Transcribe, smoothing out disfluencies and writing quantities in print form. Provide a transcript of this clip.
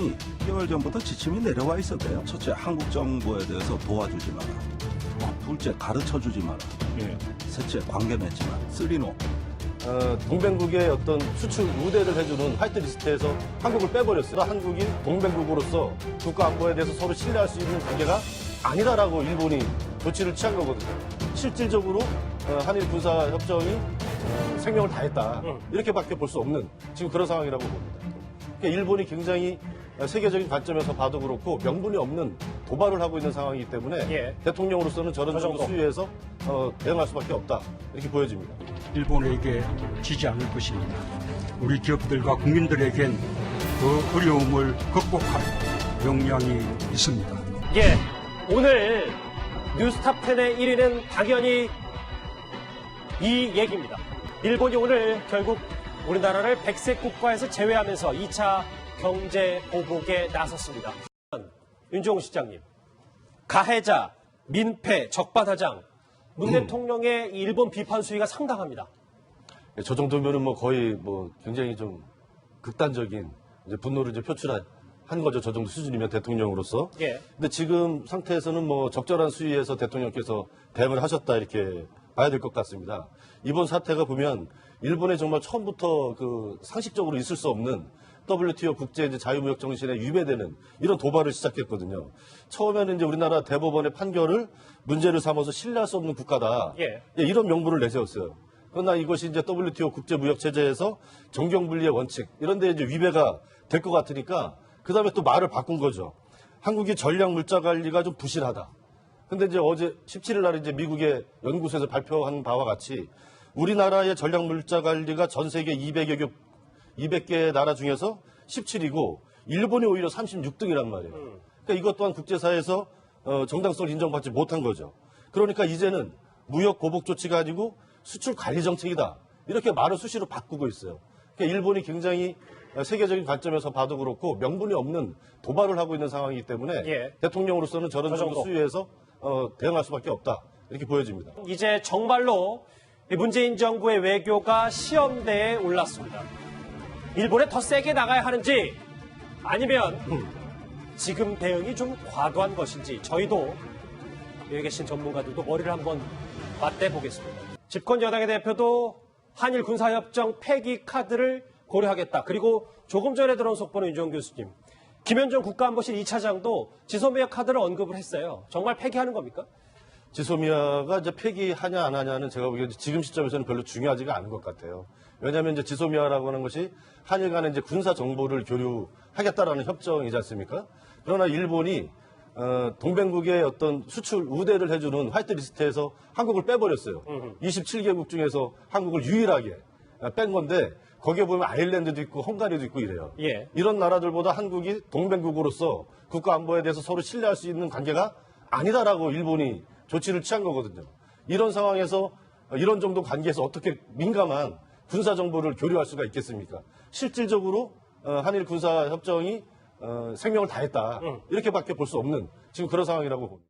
이미 2개월 전부터 지침이 내려와 있었대요. 첫째, 한국 정부에 대해서 도와주지 마라. 둘째, 가르쳐주지 마라. 셋째, 관계 맺지 마라. 쓰리노. 동맹국의 어떤 수출 우대를 해주는 화이트리스트에서 한국을 빼버렸어요. 한국이 동맹국으로서 국가 안보에 대해서 서로 신뢰할 수 있는 관계가 아니다라고 일본이 조치를 취한 거거든요. 실질적으로 한일 군사 협정이 생명을 다했다. 이렇게밖에 볼 수 없는 지금 그런 상황이라고 봅니다. 그러니까 일본이 굉장히 세계적인 관점에서 봐도 그렇고 명분이 없는 도발을 하고 있는 상황이기 때문에 대통령으로서는 저런 정도 수위에서 대응할 수밖에 없다. 이렇게 보여집니다. 일본에게 지지 않을 것입니다. 우리 기업들과 국민들에겐 그 어려움을 극복할 역량이 있습니다. 오늘 뉴스탑10의 1위는 당연히 이 얘기입니다. 일본이 오늘 결국 우리나라를 백색 국가에서 제외하면서 2차 경제 보복에 나섰습니다. 윤종우 시장님, 가해자, 민폐, 적반하장, 문 대통령의 일본 비판 수위가 상당합니다. 저 정도면은 거의 굉장히 좀 극단적인 이제 분노를 이제 표출한 거죠. 저 정도 수준이면 대통령으로서. 근데 지금 상태에서는 적절한 수위에서 대통령께서 대응을 하셨다 이렇게 봐야 될 것 같습니다. 이번 사태가 보면 일본에 정말 처음부터 상식적으로 있을 수 없는 WTO 국제 이제 자유무역 정신에 위배되는 이런 도발을 시작했거든요. 처음에는 이제 우리나라 대법원의 판결을 문제를 삼아서 신뢰할 수 없는 국가다. 이런 명분을 내세웠어요. 그러나 이것이 이제 WTO 국제무역 체제에서 정경분리의 원칙 이런 데 이제 위배가 될 것 같으니까 그다음에 또 말을 바꾼 거죠. 한국이 전략 물자 관리가 좀 부실하다. 근데 이제 어제 17일 날 이제 미국의 연구소에서 발표한 바와 같이 우리나라의 전략 물자 관리가 전 세계 200개 나라 중에서 17위고 일본이 오히려 36등이란 말이에요. 그러니까 이것 또한 국제사회에서 정당성을 인정받지 못한 거죠. 그러니까 이제는 무역 보복 조치가 아니고 수출 관리 정책이다. 이렇게 말을 수시로 바꾸고 있어요. 그러니까 일본이 굉장히 세계적인 관점에서 봐도 그렇고 명분이 없는 도발을 하고 있는 상황이기 때문에 대통령으로서는 저런 정도 수위에서 대응할 수밖에 없다. 이렇게 보여집니다. 이제 정말로 문재인 정부의 외교가 시험대에 올랐습니다. 일본에 더 세게 나가야 하는지 아니면 지금 대응이 좀 과도한 것인지 저희도 여기 계신 전문가들도 머리를 한번 맞대보겠습니다. 집권 여당의 대표도 한일 군사협정 폐기 카드를 고려하겠다. 그리고 조금 전에 들어온 속보는 윤정우 교수님. 김현종 국가안보실 2차장도 지소미아 카드를 언급을 했어요. 정말 폐기하는 겁니까? 지소미아가 이제 폐기하냐 안 하냐는 제가 보기에 지금 시점에서는 별로 중요하지가 않은 것 같아요. 왜냐하면 이제 지소미아라고 하는 것이 한일 간의 이제 군사 정보를 교류하겠다라는 협정이지 않습니까? 그러나 일본이 동맹국의 어떤 수출 우대를 해주는 화이트리스트에서 한국을 빼버렸어요. 27개국 중에서 한국을 유일하게 뺀 건데 거기에 보면 아일랜드도 있고 헝가리도 있고 이래요. 이런 나라들보다 한국이 동맹국으로서 국가 안보에 대해서 서로 신뢰할 수 있는 관계가 아니다라고 일본이 조치를 취한 거거든요. 이런 상황에서 이런 정도 관계에서 어떻게 민감한 군사 정보를 교류할 수가 있겠습니까? 실질적으로 한일 군사 협정이 생명을 다했다. 이렇게밖에 볼 수 없는 지금 그런 상황이라고 봅니다.